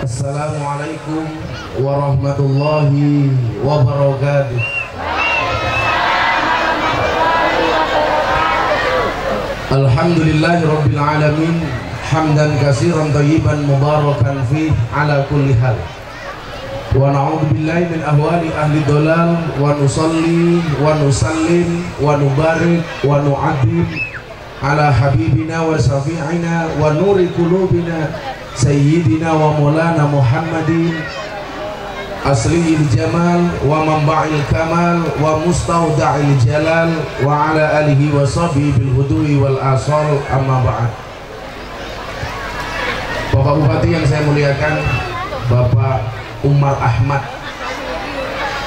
Assalamualaikum warahmatullahi wabarakatuh. Alhamdulillahi rabbil alamin, hamdan katsiran thayyiban mubarakan fih ala kulli hal. Wa na'udzu billahi min ahwali ahli dhalal, wa nusalli wa nusallim wa nubarik wa nu'adzim ala habibina wa syafi'ina wa nuri qulubina sayyidina wa maulana Muhammadin aslihil jamal wa manba'il kamal wa mustawda'il jalal wa ala alihi wa sahbihi bil hudui wal asal, amma ba'd. Bapak Bupati yang saya muliakan, Bapak Umar Ahmad,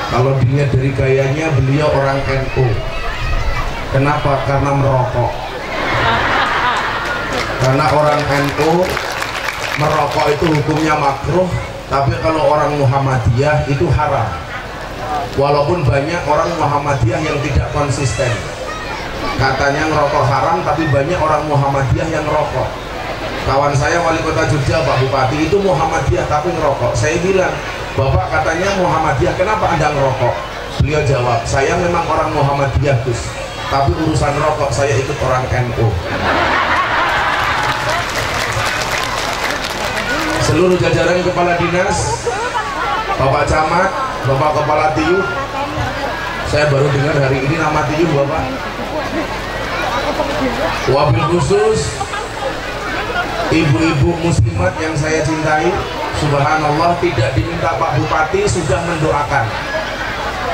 kalau dilihat dari gayanya beliau orang NU. Kenapa? Karena merokok. Karena orang NU merokok itu hukumnya makruh, tapi kalau orang Muhammadiyah itu haram. Walaupun banyak orang Muhammadiyah yang tidak konsisten, katanya ngerokok haram, tapi banyak orang Muhammadiyah yang ngerokok. Kawan saya wali kota Jogja, Pak Bupati, itu Muhammadiyah tapi ngerokok. Saya bilang, Bapak katanya Muhammadiyah, kenapa Anda ngerokok? Beliau jawab, saya memang orang Muhammadiyah Gus, tapi urusan rokok saya ikut orang NU. Seluruh jajaran kepala dinas, Bapak Camat, Bapak Kepala Tiyuh, saya baru dengar hari ini nama Tiyuh Bapak. Wabil khusus ibu-ibu muslimat yang saya cintai, subhanallah, tidak diminta Pak Bupati sudah mendoakan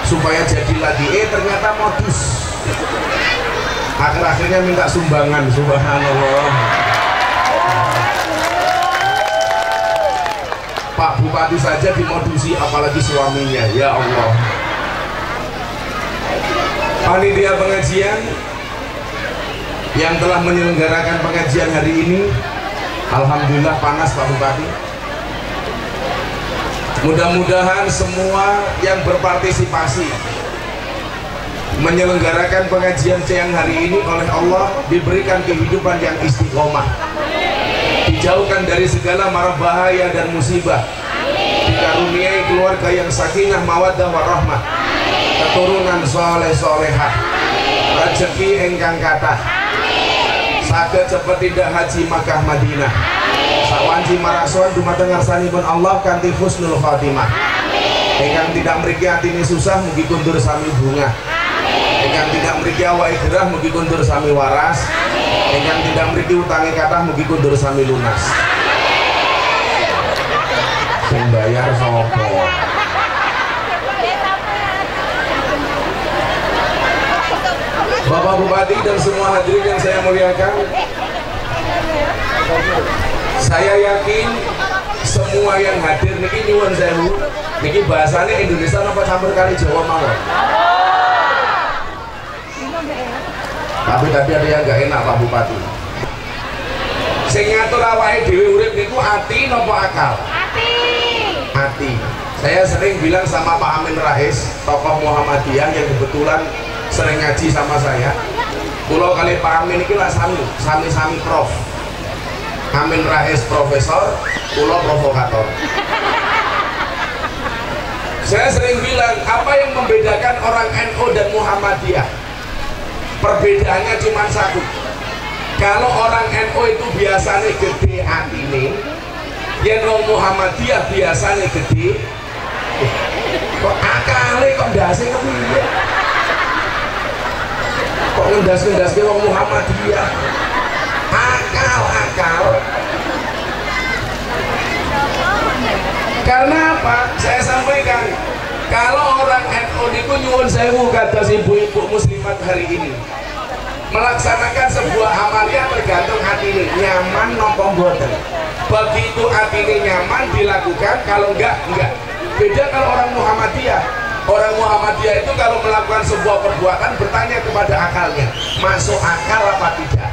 supaya jadi lagi, ternyata modus. Akhir-akhirnya minta sumbangan, subhanallah. Pak Bupati saja dimodusi, apalagi suaminya, ya Allah. Panitia pengajian yang telah menyelenggarakan pengajian hari ini, alhamdulillah panas Pak Bupati. Mudah-mudahan semua yang berpartisipasi menyelenggarakan pengajian siang hari ini oleh Allah diberikan kehidupan yang istiqomah, dijauhkan dari segala mara bahaya dan musibah, dikaruniai keluarga yang sakinah mawaddah warahmah, keturunan soleh solehah, rezeki engkang kathah, saged cepet tidak haji Makkah Madinah, sawanci marason dumateng ngarsanipun Allah kanthi husnul khotimah. Engkang tidak mriki atine susah mugi kundur sami bunga, engkang tidak mriki awake gerah mugi kundur sami waras, engkang tidak mriki utange kathah mugi kundur sami lunas. Sing bayar sapa? Bapak Bupati dan semua hadirin yang saya muliakan, saya yakin semua yang hadir niki nyuwun sewu, niki bahasanya Indonesia apa campur kali Jawa mawon. Tapi tadi ada yang gak enak Pak Bupati. Sing ngatur awake dhewe urip niku ati napa akal? Ati. Ati. Saya sering bilang sama Pak Amin Rais, tokoh Muhammadiyah yang kebetulan sering ngaji sama saya. Kulo kali Pak Amin iki lah sami-sami prof. Amin Rais profesor, kulo provokator. Saya sering bilang, apa yang membedakan orang NU dan Muhammadiyah? Perbedaannya cuma satu. Kalau orang NU itu biasanya gede atine, yen wong Muhammadiyah biasanya gede. Kok akale kok ndase kepiye? Kok ngendas-ngendaske wong Muhammadiyah? Akal. Karena apa? Saya sampaikan, kalau orang NU niku nyuwun sewu kados ibu-ibu muslimat hari ini, melaksanakan sebuah amalia tergantung atine nyaman napa mboten. Begitu atine nyaman dilakukan, kalau enggak. Beda kalau orang Muhammadiyah. Orang Muhammadiyah itu kalau melakukan sebuah perbuatan bertanya kepada akalnya, masuk akal apa tidak.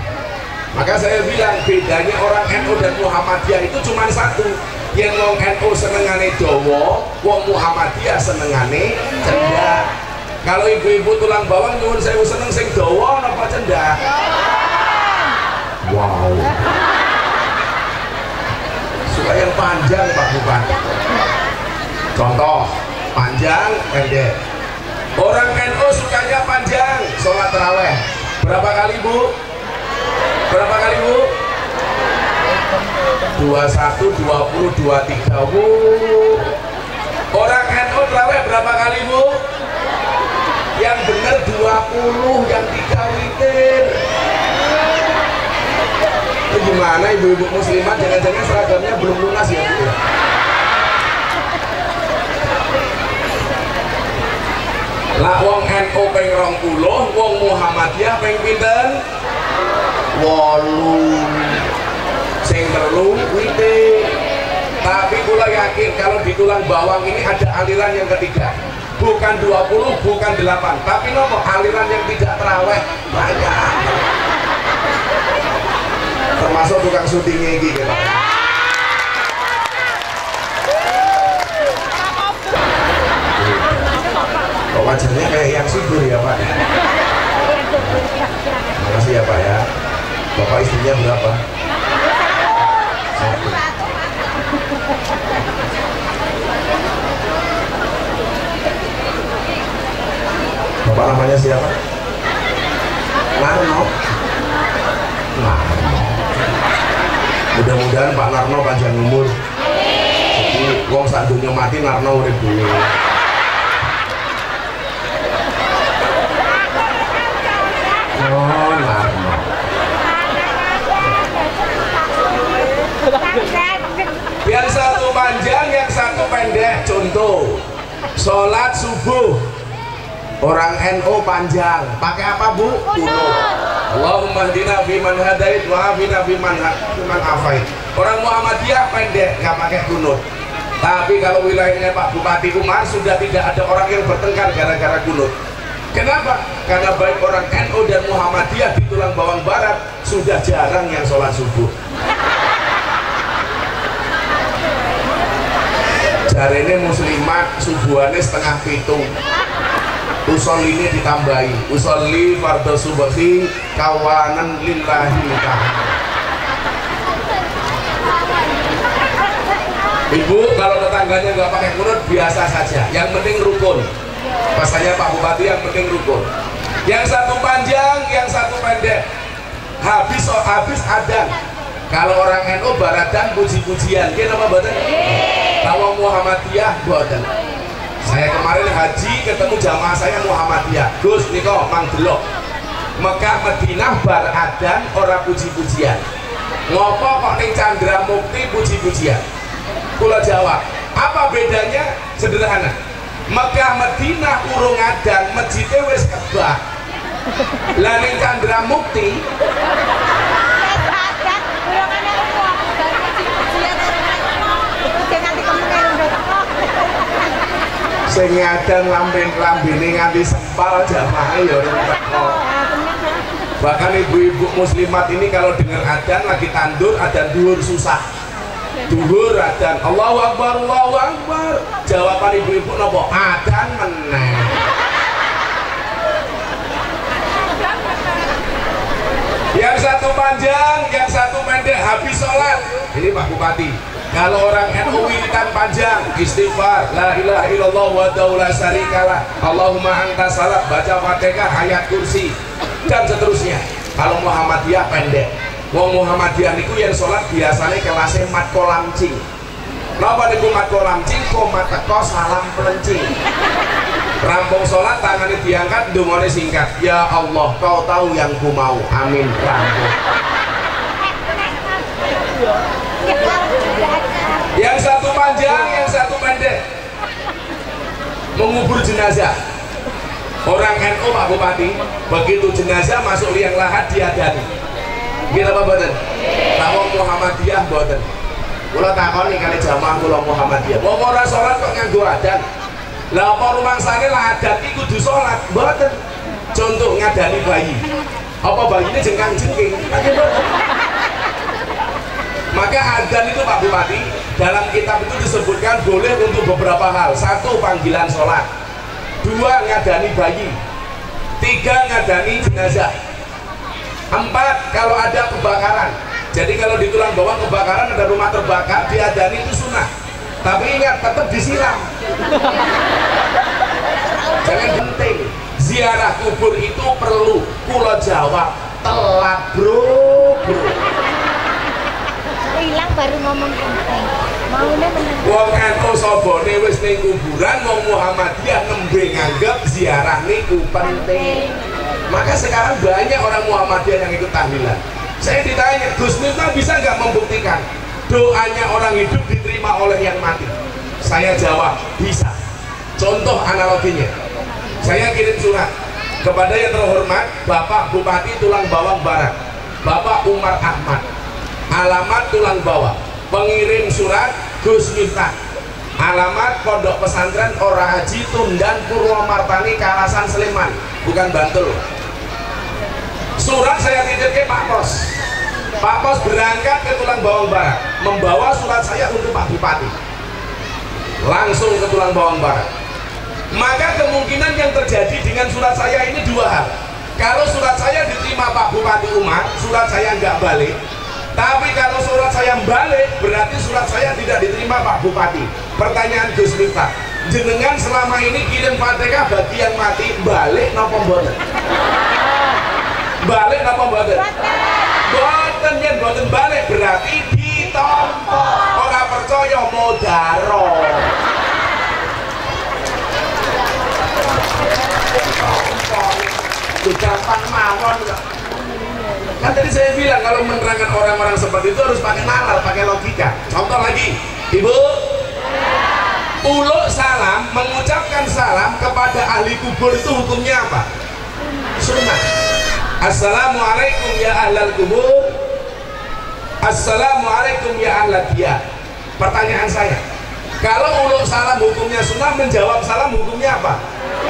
Maka saya bilang bedanya orang NU dan Muhammadiyah itu cuma satu. Yang wong NU senengane dawa, wong Muhammadiyah senengane cendak. Kalau ibu-ibu tulang bawang nyuwun sewu seneng sing dawa napa cendak? Wow. Suka yang panjang Pak Bupati. depan. Contoh, panjang, pendek. Orang NU sukanya panjang, sholat taraweh. Berapa kali Bu? Berapa kali Bu? 21, 20, 23. Orang NU taraweh berapa kali Bu? Yang benar 20, yang 3 witir. Itu gimana ibu-ibu muslimat, jangan-jangan seragamnya belum lunas ya Bu? Lah wong NU ping 20, wong Muhammadiyah ping pinten? 8. Sing 3 witir. Tapi kula yakin kalau di tulang bawang ini ada aliran yang ketiga. Bukan 20, bukan 8, tapi nopo aliran yang tidak terawih banyak. Termasuk tukang syutingnya ini gitu. Kok wajahnya kayak yang subur ya Pak? Makasih ya Pak ya. Bapak istrinya berapa? 1. Bapak namanya siapa? Narno. Mudah-mudahan Pak Narno panjang umur. Jadi wong sak dunya mati Narno urip dhewe. Oh, Narno. Yang satu panjang, yang satu pendek. Contoh, sholat subuh orang NU panjang, pakai apa Bu? Kunut. Allahumma hdina fiman hadait wa afina fiman afait. Orang Muhammadiyah pendek, nggak pakai kunut. Tapi kalau wilayahnya Pak Bupati Umar sudah tidak ada orang yang bertengkar gara-gara kunut. Kenapa? Karena baik orang NU dan Muhammadiyah di tulang bawang barat sudah jarang yang sholat subuh. Jarene muslimat subuhannya 6:30. Usolli ditambahi, usolli fardhu subhi kawanan lillahi ta'ala. Ibu kalau tetangganya nggak pakai kunut biasa saja, yang penting rukun. Pasanya Pak Bupati yang penting rukun. Yang satu panjang, yang satu pendek. Habis adan. Kalau orang NU baradan puji-pujian, dia nama badan. Kalau Muhammadiyah badan. Saya kemarin haji ketemu jamaah saya Muhammadiyah. Gus niko mang delok. Mekah Madinah baradan ora puji-pujian. Ngopo kok ning Chandra Mukti puji-pujian? Kula jawab, apa bedanya? Sederhana. Mekah Madinah urung adan, masjidnya wis kebak. Lah ning Chandra Mukti sing ngadan lambene nganti sempal jamaah ya ora teko. Bahkan ibu-ibu muslimat ini kalau dengar adan lagi tandur, adan duhur susah. Duhur adan, Allahu Akbar, Allahu Akbar. Jawaban ibu-ibu napa? Adan meneh. Yang satu panjang, yang satu pendek, habis sholat. Ini Pak Bupati. Kalau orang NU wiridan panjang, istighfar, la ilaha illallah wa la syarikalah, Allahumma anta salat, baca Fatihah, ayat kursi, dan seterusnya. Kalau Muhammadiyah pendek. Wong Muhammadiyah niku yang sholat biasanya kelasnya mat kolamcing. Napa niku mat kolamcing? Komat teko salam pelencing. Rampung sholat tangannya diangkat, dungane singkat. Ya Allah, kau tahu yang ku mau. Amin. Rampung. Yang satu panjang, yang satu pendek. Mengubur jenazah. Orang NU Pak Bupati, begitu jenazah masuk liang lahat diadani. Gila apa badan? Tawang Muhammadiyah badan. Kula takoni kali jamaah kula Muhammadiyah. Wong ora salat kok nganggo adan. Lah apa rumangsane lah adat iki kudu salat, mboten. Contoh ngadani bayi. Apa bayinya jengkang-jengking? Maka adzan itu Pak Bupati dalam kitab itu disebutkan boleh untuk beberapa hal. 1. Panggilan sholat. 2. Ngadani bayi. 3. Ngadani jenazah. 4. Kalau ada kebakaran. Jadi kalau di tulang bawang kebakaran, ada rumah terbakar, diadani itu sunnah. tapi ingat tetap disiram. Jangan penting. Ziarah kubur itu perlu. Pulau Jawa telat bro. Hilang baru ngomong penting. Maunya menang. Wong NU sobone wis ning kuburan, wong Muhammadiyah nembe nganggep ziarah niku penting. Maka sekarang banyak orang Muhammadiyah yang ikut tahlilan. Saya ditanya, Gus Miftah bisa nggak membuktikan doanya orang hidup diterima oleh yang mati? Saya jawab, bisa. Contoh analoginya, saya kirim surat kepada yang terhormat Bapak Bupati Tulang Bawang Barat, Bapak Umar Ahmad, alamat Tulang Bawang, pengirim surat Gus Miftah, alamat Pondok Pesantren Ora Haji Tundan Purwomartani Kalasan Sleman, bukan Bantul. Surat saya titip ke Pak Pos. Pak Pos berangkat ke Tulang Bawang Barat, membawa surat saya untuk Pak Bupati, langsung ke Tulang Bawang Barat. Maka kemungkinan yang terjadi dengan surat saya ini dua hal. Kalau surat saya diterima Pak Bupati Umar, surat saya nggak balik. Tapi kalau surat saya balik, berarti surat saya tidak diterima Pak Bupati. Pertanyaan Gus Miftah, jenengan selama ini kirim Fatihah bagi yang mati, balik napa mboten? Balik napa mboten? Mboten, yen mboten balik berarti ditampa. Ora percaya modaro. Gampang mawon kok. Kan tadi saya bilang kalau menerangkan orang-orang seperti itu harus pakai nalar, pakai logika. Contoh lagi, Ibu, uluk salam, mengucapkan salam kepada ahli kubur itu hukumnya apa? Sunnah. Assalamualaikum ya ahlal kubur, Assalamualaikum ya ahlal dia. Pertanyaan saya, kalau uluk salam hukumnya sunnah, menjawab salam hukumnya apa?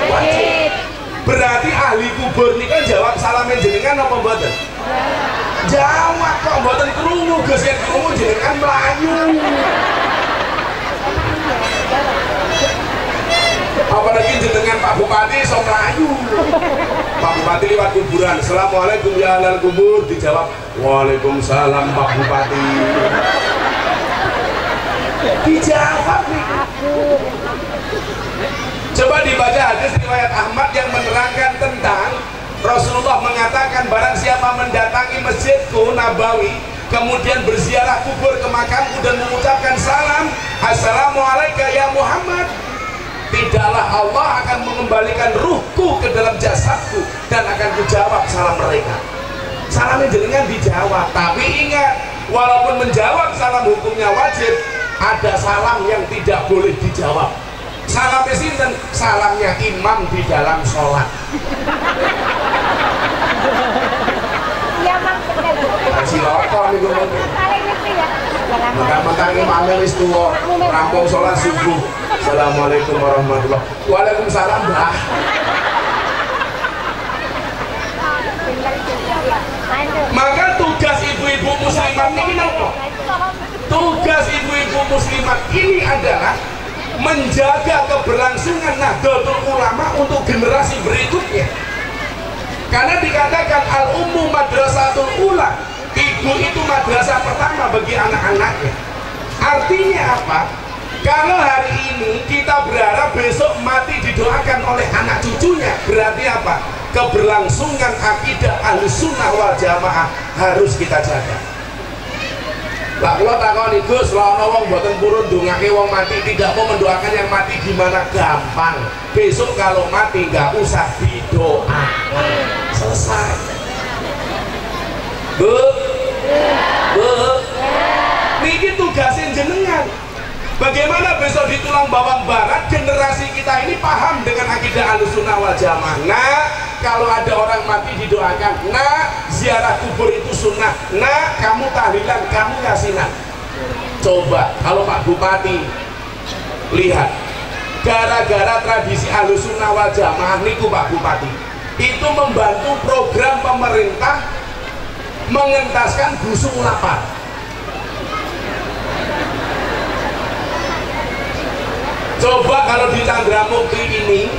Wajib. Berarti ahli kubur ini kan jawab salamnya jenengan apa mboten? Jawab kok mboten krungu, Gus yen krungu jenengan melayu. Apalagi jenengan Pak Bupati so melayu. Pak Bupati lewat kuburan, Assalamualaikum ya ahlal kubur, dijawab Waalaikumsalam Pak Bupati. Dijawab nih. Coba dibaca hadis riwayat Ahmad yang menerangkan tentang Rasulullah mengatakan barang siapa mendatangi masjidku Nabawi kemudian berziarah kubur ke makamku dan mengucapkan salam Assalamualaikum ya Muhammad, tidaklah Allah akan mengembalikan ruhku ke dalam jasadku dan akan kujawab salam mereka. Salamnya jenengan dijawab, tapi ingat, walaupun menjawab salam hukumnya wajib, ada salam yang tidak boleh dijawab. Salamnya sinten? Salamnya imam di dalam sholat. Iya Mang, bener. Si rokok nih gue ngomong. Paling ngerti ya. Makan-makan imamnya wis tua, rampung sholat subuh. Assalamualaikum warahmatullahi wabarakatuh. Waalaikumsalam Mbah. Maka tugas ibu-ibu muslimat ini apa? Tugas ibu-ibu muslimat ini adalah menjaga keberlangsungan Nahdlatul Ulama untuk generasi berikutnya. Karena dikatakan al-ummu madrasatul ula, ibu itu madrasah pertama bagi anak-anaknya. Artinya apa? Kalau hari ini kita berharap besok mati didoakan oleh anak cucunya, berarti apa? Keberlangsungan akidah Ahlussunnah wal Jamaah harus kita jaga. Lah kula takoni Gus, lha ana wong mboten purun ndongake wong mati, tidak mau mendoakan yang mati gimana? Gampang. Besok kalau mati nggak usah didoakan. Selesai. Bu. Niki tugasin jenengan. Bagaimana besok di Tulang Bawang Barat generasi kita ini paham dengan akidah Ahlussunnah wal Jamaah. Nah, kalau ada orang mati didoakan. Nah, ziarah kubur itu sunnah. Nah, kamu tahlilan, kamu yasinan. Coba kalau Pak Bupati lihat, gara-gara tradisi Ahlussunnah wal Jamaah niku Pak Bupati itu membantu program pemerintah mengentaskan busung lapar. Coba kalau di Chandramukti ini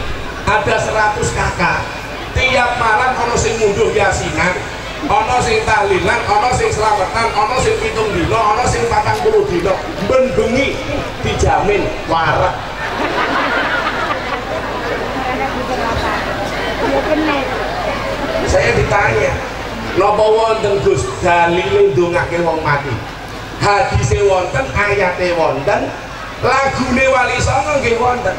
ada 100 kakak, tiap malam ono sing munduh yasinan, ono sing tahlilan, ono sing selamatan, ono sing 7 dino, ono sing 40 dino, ben bengi dijawab. jamin warak. Ya bener. Saya ditanya, napa wonten Gus dalile ndongake wong mati? Hadise wonten, ayate wonten, lagune Wali Songo nggih wonten.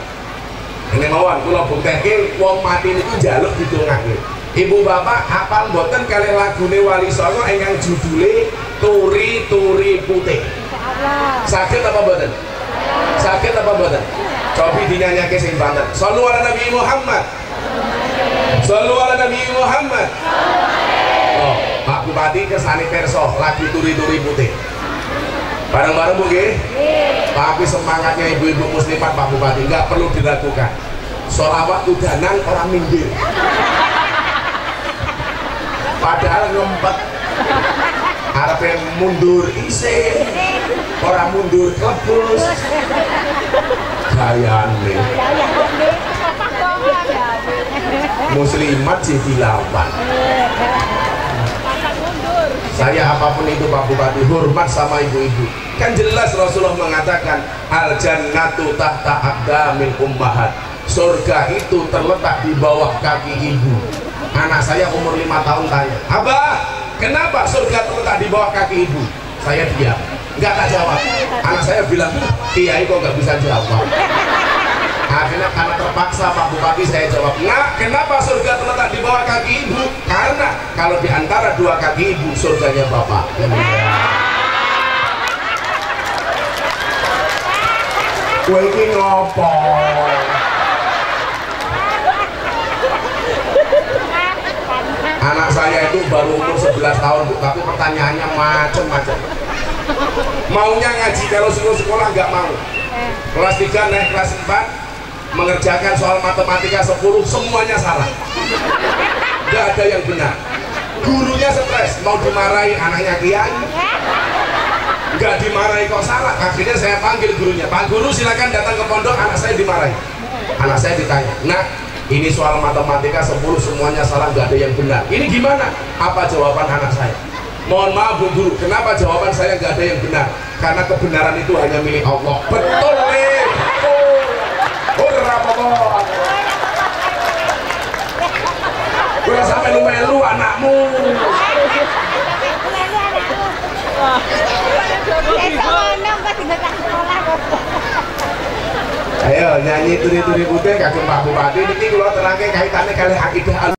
Ini mawon kula bukteke wong mati niku njaluk didongake. Ibu bapak hafal mboten kalih lagune Wali Songo ingkang judule Turi Turi Putih. Insyaallah. Saged apa mboten? Saged apa mboten? Cobi dinyanyake sing banter. Shallu ala Nabi Muhammad. Shallu ala Nabi Muhammad. Oh, Pak Bupati kesane perso lagu Turi Turi Putih. Bareng-bareng Bu nggih? Tapi semangatnya ibu-ibu muslimat Pak Bupati nggak perlu diragukan. Sholawat udanan orang minggir. Padahal ngempet. Arep mundur isin. Orang mundur klebus. Gayane. Muslimat sih dilawan. Saya apapun itu Pak Bupati hormat sama ibu-ibu. Kan jelas Rasulullah mengatakan al jannatu tahta aqdamil ummahat. Surga itu terletak di bawah kaki ibu. Anak saya umur 5 tahun tanya, "Abah, kenapa surga terletak di bawah kaki ibu?" Saya diam, nggak tak jawab. Anak saya bilang, "Kiai kok nggak bisa jawab?" Akhirnya karena terpaksa Pak Bupati saya jawab, "Nah, kenapa surga terletak di bawah kaki ibu? Karena kalau di antara dua kaki ibu surganya Bapak." Kowe iki ngopo? Anak saya itu baru umur 11 tahun Bu, tapi pertanyaannya macam-macam. Maunya ngaji, kalau suruh sekolah nggak mau. Kelas 3 naik kelas 4 mengerjakan soal matematika 10 semuanya salah, nggak ada yang benar. Gurunya stres, mau dimarahi anaknya kiai, nggak dimarahi kok salah. Akhirnya saya panggil gurunya, "Pak Guru silakan datang ke pondok, anak saya dimarahi." Anak saya ditanya, "Nak, ini soal matematika 10 semuanya salah, nggak ada yang benar, ini gimana?" Apa jawaban anak saya? "Mohon maaf Bu Guru, kenapa jawaban saya nggak ada yang benar? Karena kebenaran itu hanya milik Allah." Betul nih. Gue sampai lu melu anakmu. Ayo nyanyi Turi Turi Putih kagem Pak Bupati niki kula terangke kaitane kalih akidah